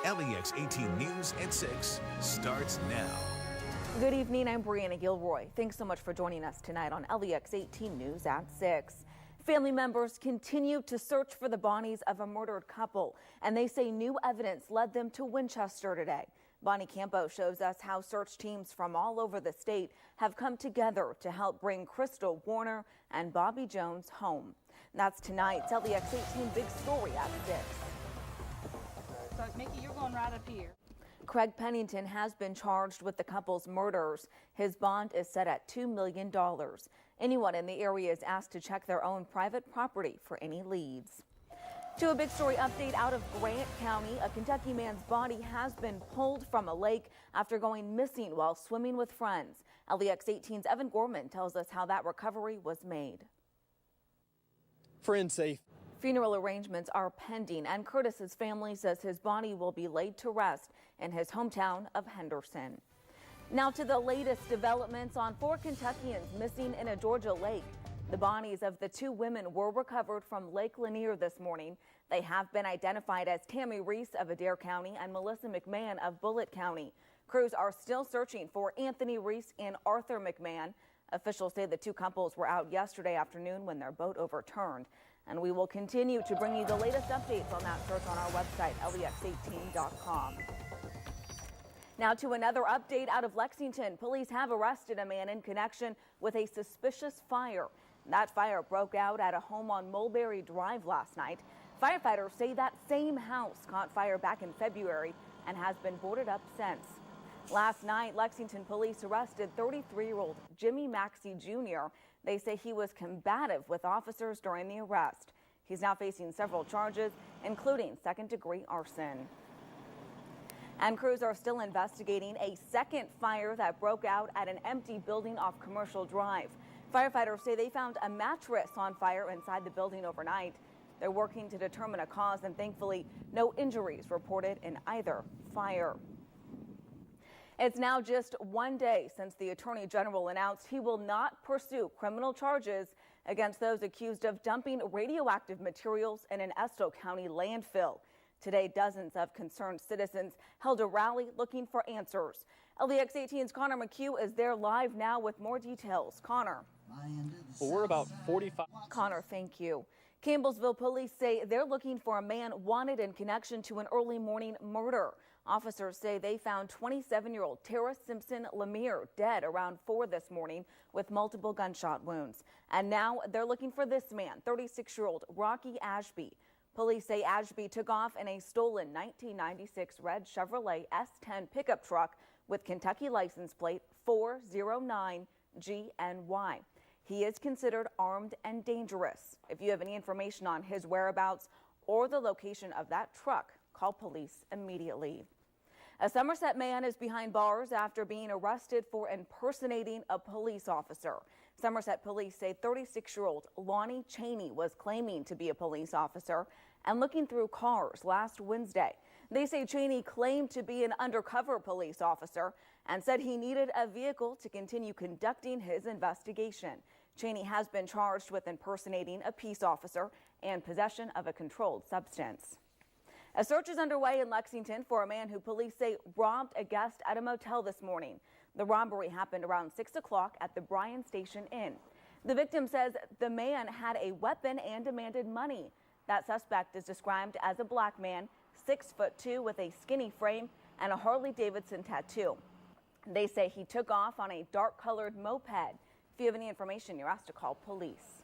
LEX 18 News at 6 starts now. Good evening, I'm Brianna Gilroy. Thanks so much for joining us tonight on LEX 18 News at 6. Family members continue to search for the bodies of a murdered couple, and they say new evidence led them to Winchester today. Bonnie Campo shows us how search teams from all over the state have come together to help bring Crystal Warner and Bobby Jones home. That's tonight's LEX 18 big story at 6. So, Mickey, you're going right up here. Craig Pennington has been charged with the couple's murders. His bond is set at $2 million. Anyone in the area is asked to check their own private property for any leads. To a big story update out of Grant County, a Kentucky man's body has been pulled from a lake after going missing while swimming with friends. LEX 18's Evan Gorman tells us how that recovery was made. Friends say funeral arrangements are pending, and Curtis's family says his body will be laid to rest in his hometown of Henderson. Now to the latest developments on 4 Kentuckians missing in a Georgia lake. The bodies of the 2 women were recovered from Lake Lanier this morning. They have been identified as Tammy Reese of Adair County and Melissa McMahon of Bullitt County. Crews are still searching for Anthony Reese and Arthur McMahon. Officials say the 2 couples were out yesterday afternoon when their boat overturned. And we will continue to bring you the latest updates on that search on our website, lex18.com. Now to another update out of Lexington. Police have arrested a man in connection with a suspicious fire. That fire broke out at a home on Mulberry Drive last night. Firefighters say that same house caught fire back in February and has been boarded up since. Last night, Lexington police arrested 33-year-old Jimmy Maxey Jr. They say he was combative with officers during the arrest. He's now facing several charges, including second-degree arson. And crews are still investigating a second fire that broke out at an empty building off Commercial Drive. Firefighters say they found a mattress on fire inside the building overnight. They're working to determine a cause, and thankfully no injuries reported in either fire. It's now just one day since the Attorney General announced he will not pursue criminal charges against those accused of dumping radioactive materials in an Estill County landfill. Today, dozens of concerned citizens held a rally looking for answers. LEX 18's Connor McHugh is there live now with more details. Connor. Well, we're about 45. Connor, thank you. Campbellsville police say they're looking for a man wanted in connection to an early morning murder. Officers say they found 27-year-old Tara Simpson Lemire dead around 4 this morning with multiple gunshot wounds. And now they're looking for this man, 36-year-old Rocky Ashby. Police say Ashby took off in a stolen 1996 red Chevrolet S10 pickup truck with Kentucky license plate 409GNY. He is considered armed and dangerous. If you have any information on his whereabouts or the location of that truck, call police immediately. A Somerset man is behind bars after being arrested for impersonating a police officer. Somerset police say 36-year-old Lonnie Cheney was claiming to be a police officer and looking through cars last Wednesday. They say Cheney claimed to be an undercover police officer and said he needed a vehicle to continue conducting his investigation. Cheney has been charged with impersonating a peace officer and possession of a controlled substance. A search is underway in Lexington for a man who police say robbed a guest at a motel this morning. The robbery happened around 6 o'clock at the Bryan Station Inn. The victim says the man had a weapon and demanded money. That suspect is described as a black man, 6'2" with a skinny frame and a Harley-Davidson tattoo. They say he took off on a dark-colored moped. If you have any information, you're asked to call police.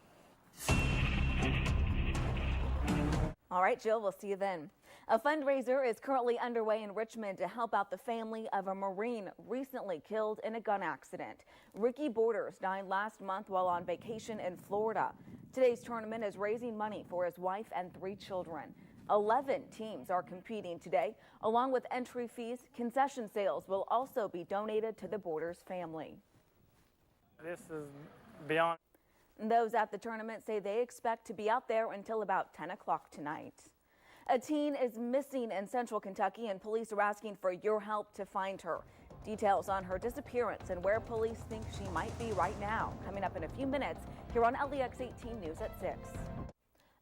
All right, Jill, we'll see you then. A fundraiser is currently underway in Richmond to help out the family of a Marine recently killed in a gun accident. Ricky Borders died last month while on vacation in Florida. Today's tournament is raising money for his wife and 3 children. 11 teams are competing today. Along with entry fees, concession sales will also be donated to the Borders family. This is beyond. Those at the tournament say they expect to be out there until about 10 o'clock tonight. A teen is missing in central Kentucky, and police are asking for your help to find her. Details on her disappearance and where police think she might be right now coming up in a few minutes here on LEX 18 News at 6.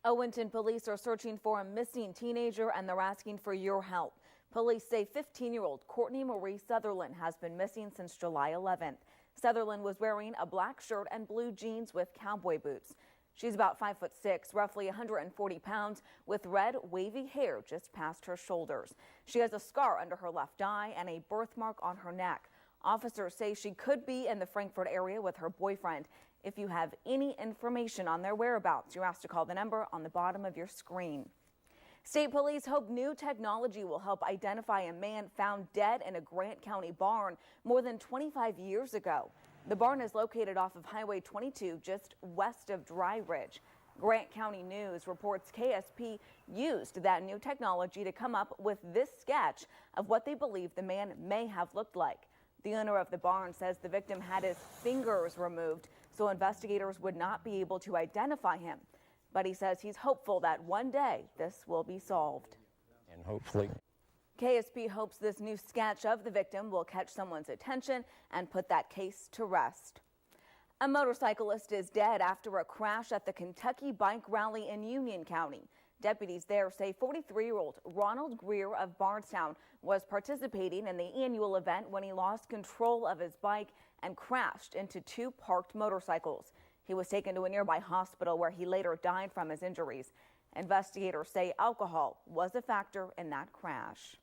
Owenton police are searching for a missing teenager, and they're asking for your help. Police say 15-year-old Courtney Marie Sutherland has been missing since July 11th. Sutherland was wearing a black shirt and blue jeans with cowboy boots. She's about 5'6", roughly 140 pounds, with red, wavy hair just past her shoulders. She has a scar under her left eye and a birthmark on her neck. Officers say she could be in the Frankfort area with her boyfriend. If you have any information on their whereabouts, you're asked to call the number on the bottom of your screen. State police hope new technology will help identify a man found dead in a Grant County barn more than 25 years ago. The barn is located off of Highway 22 just west of Dry Ridge. Grant County News reports KSP used that new technology to come up with this sketch of what they believe the man may have looked like. The owner of the barn says the victim had his fingers removed so investigators would not be able to identify him. But he says he's hopeful that one day this will be solved. And hopefully KSP hopes this new sketch of the victim will catch someone's attention and put that case to rest. A motorcyclist is dead after a crash at the Kentucky Bike Rally in Union County. Deputies there say 43-year-old Ronald Greer of Bardstown was participating in the annual event when he lost control of his bike and crashed into two parked motorcycles. He was taken to a nearby hospital where he later died from his injuries. Investigators say alcohol was a factor in that crash.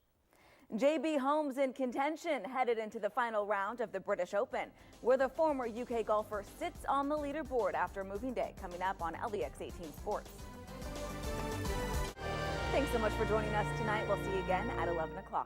JB Holmes in contention headed into the final round of the British Open, where the former UK golfer sits on the leaderboard after moving day, coming up on LEX 18 Sports. Thanks so much for joining us tonight. We'll see you again at 11 o'clock.